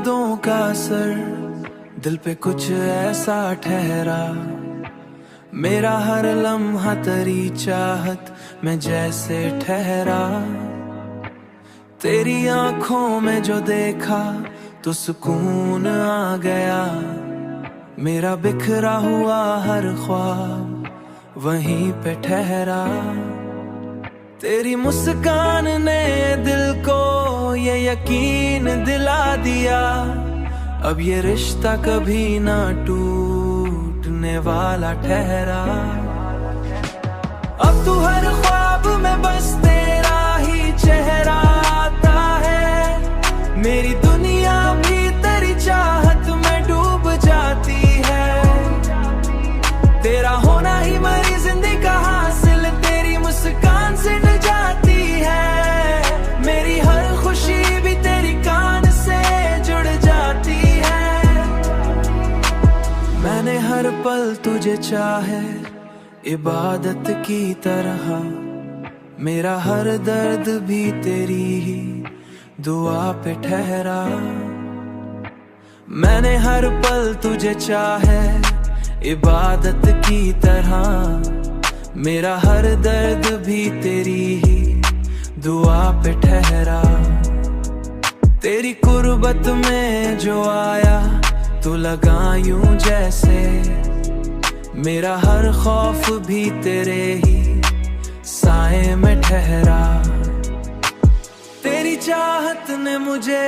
यादों का असर दिल पे कुछ ऐसा ठहरा। मेरा हर लम्हा तेरी चाहत में जैसे ठहरा। तेरी आंखों में जो देखा तो सुकून आ गया। मेरा बिखरा हुआ हर ख्वाब वहीं पे ठहरा। तेरी मुस्कान ने दिल को ये यकीन दिला दिया, अब ये रिश्ता कभी ना टूटने वाला ठहरा। अब तू हर ख्वाब में बस तेरा ही चेहरा आता है। मेरी दुनिया भी तेरी चाहत में डूब जाती है। तेरा होना ही मेरी जिंदगी का हासिल, तेरी मुस्कान से न जाती है। मेरी हर खुशी भी तेरी कान से जुड़ जाती है। मैंने हर पल तुझे चाहे इबादत की तरह। मेरा हर दर्द भी तेरी ही दुआ पे ठहरा। मैंने हर पल तुझे चाहे इबादत की तरह। मेरा हर दर्द भी तेरी ही दुआ पे ठहरा। तेरी कुर्बत में जो आया तो लगा यूं जैसे मेरा हर खौफ भी तेरे ही साए में ठहरा। तेरी चाहत ने मुझे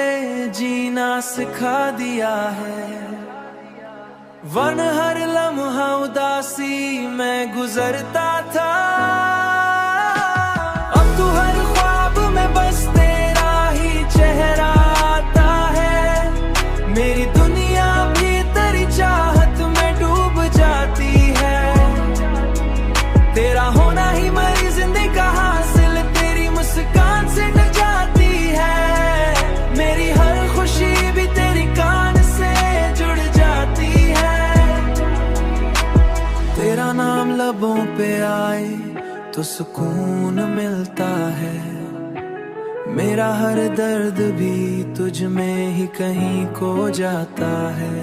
जीना सिखा दिया है, वरना हर लम्हा उदासी में गुजरता था। अब तू हर ख्वाब में बस तेरा ही चेहरा आता है। मेरी दुनिया भी तेरी चाहत में डूब जाती है। तेरा होना ही मेरी जिंदगी का हासिल, तेरी मुस्कान से न जाती है। मेरी हर खुशी भी तेरी कान से जुड़ जाती है। तेरा नाम लबों पे आए तो सुकून मिलता है। मेरा हर दर्द भी तुझ में ही कहीं खो जाता है।